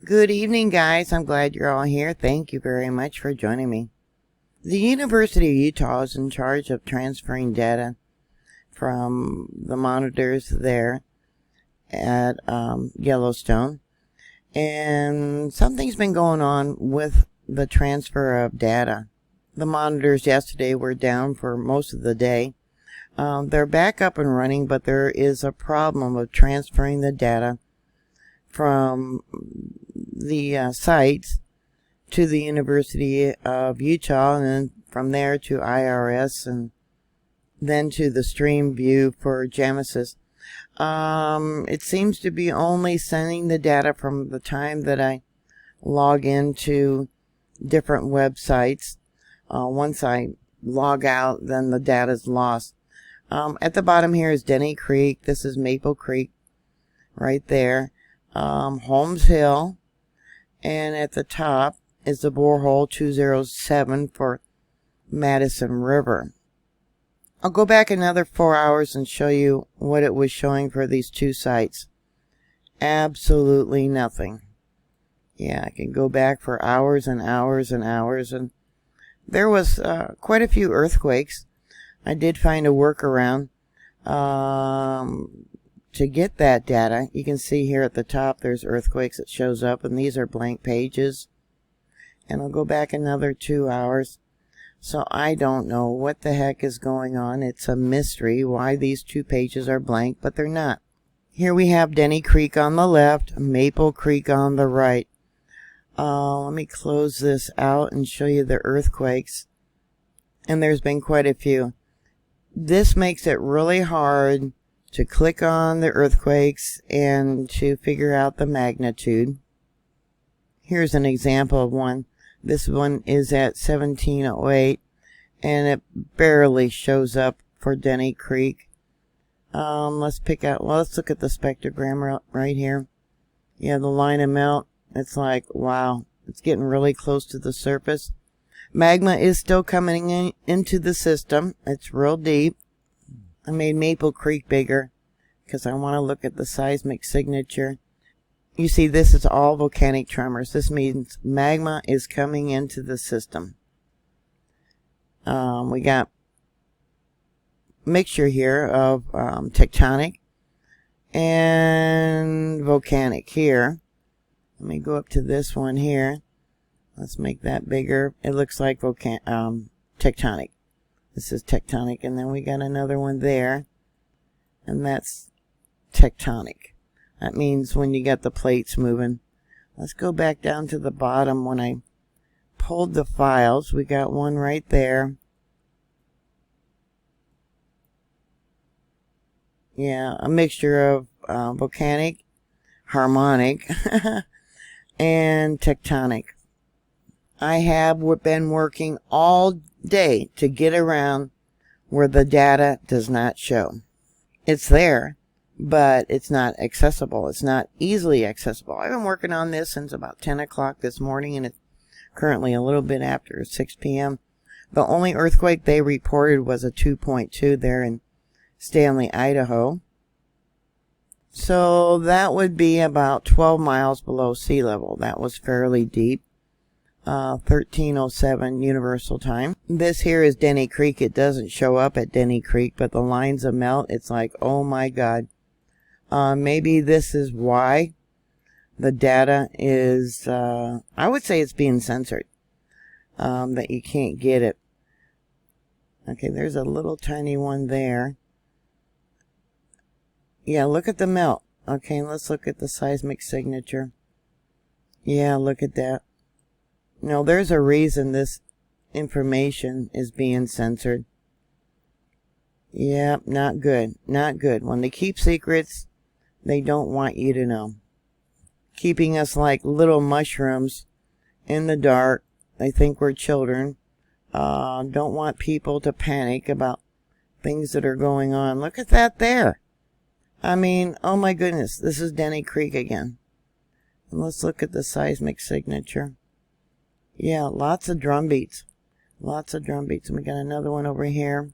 Good evening, guys. I'm glad you're all here. Thank you very much for joining me. The University of Utah is in charge of transferring data from the monitors there at Yellowstone. And something's been going on with the transfer of data. The monitors yesterday were down for most of the day. They're back up and running, but there is a problem of transferring the data from the sites to the University of Utah, and then from there to IRS, and then to the stream view for Genesis. It seems to be only sending the data from the time that I log into different websites. Once I log out, then the data is lost. At the bottom here is Denny Creek. This is Maple Creek right there. Holmes Hill, and at the top is the borehole 207 for Madison River. I'll go back another 4 hours and show you what it was showing for these two sites. Absolutely nothing. Yeah, I can go back for hours and hours and hours, and there was quite a few earthquakes. I did find a workaround to get that data. You can see here at the top there's earthquakes that shows up, and these are blank pages. And I'll go back another 2 hours. So I don't know what the heck is going on. It's a mystery why these two pages are blank, but they're not. Here we have Denny Creek on the left, Maple Creek on the right. Let me close this out and show you the earthquakes. And there's been quite a few. This makes it really hard to click on the earthquakes and to figure out the magnitude. Here's an example of one. This one is at 1708, and it barely shows up for Denny Creek. Let's look at the spectrogram right here. Yeah, the line of melt, it's like, wow, it's getting really close to the surface. Magma is still coming into the system. It's real deep. I made Maple Creek bigger because I want to look at the seismic signature. You see, this is all volcanic tremors. This means magma is coming into the system. We got mixture here of tectonic and volcanic here. Let me go up to this one here. Let's make that bigger. It looks like tectonic. This is tectonic, and then we got another one there, and that's tectonic. That means when you got the plates moving. Let's go back down to the bottom. When I pulled the files, we got one right there. Yeah, a mixture of volcanic, harmonic, and tectonic. I have been working all day to get around where the data does not show. It's there, but it's not accessible. It's not easily accessible. I've been working on this since about 10 o'clock this morning, and it's currently a little bit after 6 p.m. The only earthquake they reported was a 2.2 there in Stanley, Idaho. So that would be about 12 miles below sea level. That was fairly deep. 1307 Universal Time. This here is Denny Creek. It doesn't show up at Denny Creek, but the lines of melt, it's like, oh my God. Maybe this is why the data is, I would say it's being censored, that you can't get it. Okay, there's a little tiny one there. Yeah, look at the melt. Okay, let's look at the seismic signature. Yeah, look at that. No, there's a reason this information is being censored. Yeah, not good. Not good. When they keep secrets, they don't want you to know. Keeping us like little mushrooms in the dark. They think we're children. Don't want people to panic about things that are going on. Look at that there. I mean, oh my goodness. This is Denny Creek again. And let's look at the seismic signature. Yeah, lots of drum beats. Lots of drum beats. And we got another one over here.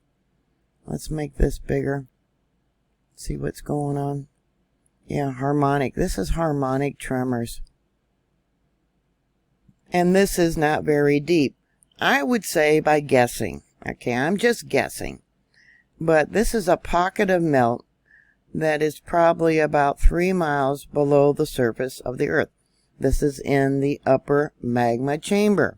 Let's make this bigger. See what's going on. Yeah, harmonic. This is harmonic tremors. And this is not very deep. I would say by guessing. Okay, I'm just guessing. But this is a pocket of melt that is probably about 3 miles below the surface of the Earth. This is in the upper magma chamber.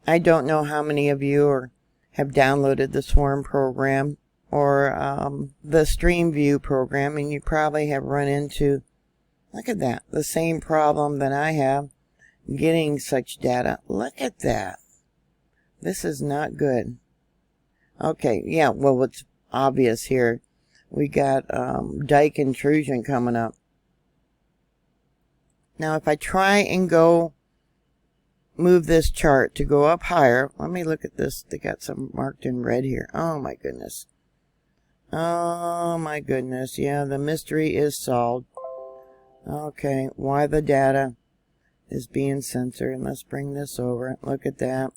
I don't know how many of you have downloaded the Swarm program or the Stream View program, and you probably have run into, look at that, the same problem that I have getting such data. Look at that. This is not good. Okay, yeah, well, what's obvious here, we got dike intrusion coming up. Now, if I try and move this chart to go up higher, let me look at this. They got some marked in red here. Oh, my goodness. Oh, my goodness. Yeah, the mystery is solved. Okay, why the data is being censored. And let's bring this over. Look at that.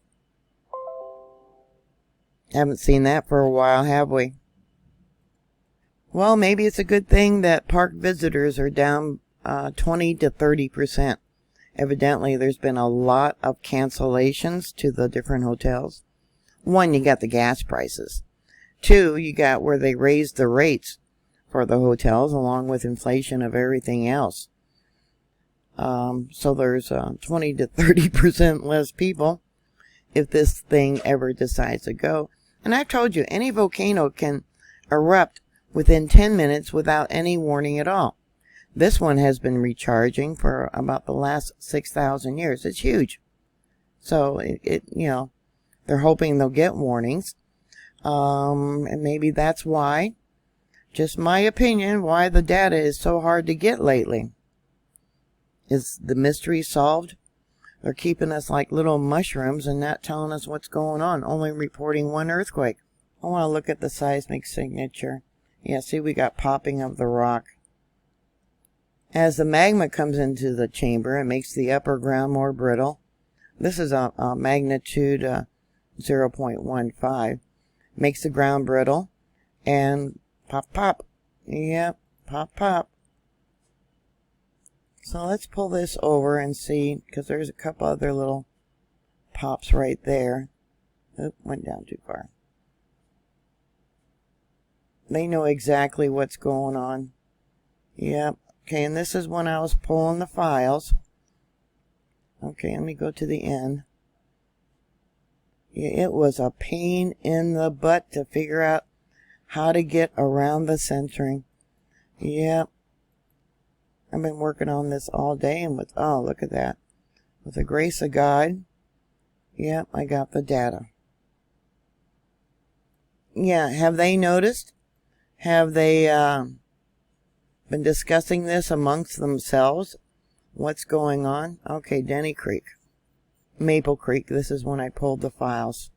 Haven't seen that for a while, have we? Well, maybe it's a good thing that park visitors are down 20 to 30%. Evidently, there's been a lot of cancellations to the different hotels. One, you got the gas prices. Two, you got where they raised the rates for the hotels along with inflation of everything else. So there's 20 to 30% less people if this thing ever decides to go. And I've told you, any volcano can erupt within 10 minutes without any warning at all. This one has been recharging for about the last 6,000 years. It's huge. So, they're hoping they'll get warnings. And maybe that's why, just my opinion, why the data is so hard to get lately. Is the mystery solved? They're keeping us like little mushrooms and not telling us what's going on, only reporting one earthquake. I want to look at the seismic signature. Yeah, see, we got popping of the rock. As the magma comes into the chamber, it makes the upper ground more brittle. This is a magnitude 0.15. Makes the ground brittle. And pop, pop. Yep, pop, pop. So let's pull this over and see, because there's a couple other little pops right there. Oop, went down too far. They know exactly what's going on. Yep. Okay, and this is when I was pulling the files. Okay, let me go to the end. Yeah, it was a pain in the butt to figure out how to get around the censoring. Yep. I've been working on this all day, and oh, look at that. With the grace of God, yep, I got the data. Yeah, have they noticed? Have they been discussing this amongst themselves? What's going on? Okay, Denny Creek. Maple Creek, this is when I pulled the files.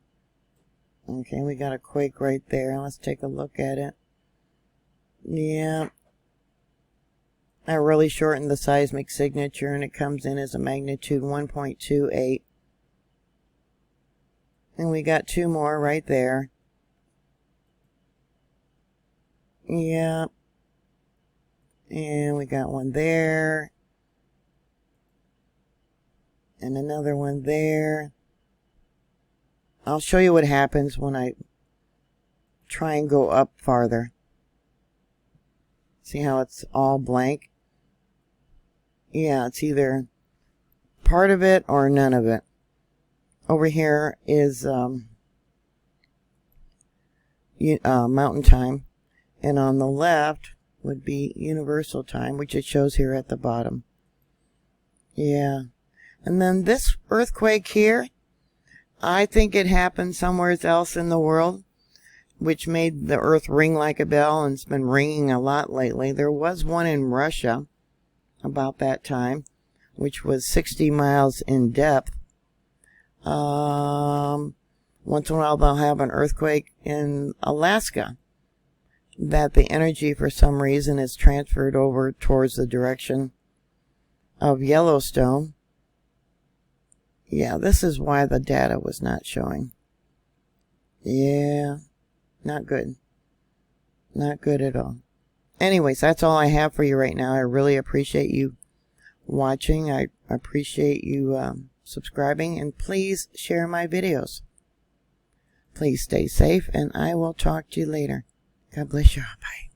Okay, we got a quake right there. Let's take a look at it. Yeah. I really shortened the seismic signature, and it comes in as a magnitude 1.28. And we got two more right there. Yeah. And we got one there. And another one there. I'll show you what happens when I try and go up farther. See how it's all blank? Yeah, it's either part of it or none of it. Over here is mountain time. And on the left would be universal time, which it shows here at the bottom. Yeah. And then this earthquake here, I think it happened somewhere else in the world, which made the earth ring like a bell, and it's been ringing a lot lately. There was one in Russia about that time, which was 60 miles in depth. Once in a while they'll have an earthquake in Alaska, that the energy for some reason is transferred over towards the direction of Yellowstone. Yeah, this is why the data was not showing. Yeah, not good. Not good at all. Anyways, that's all I have for you right now. I really appreciate you watching. I I appreciate you subscribing, and please share my videos. Please stay safe, and I will talk to you later. God bless you. Bye.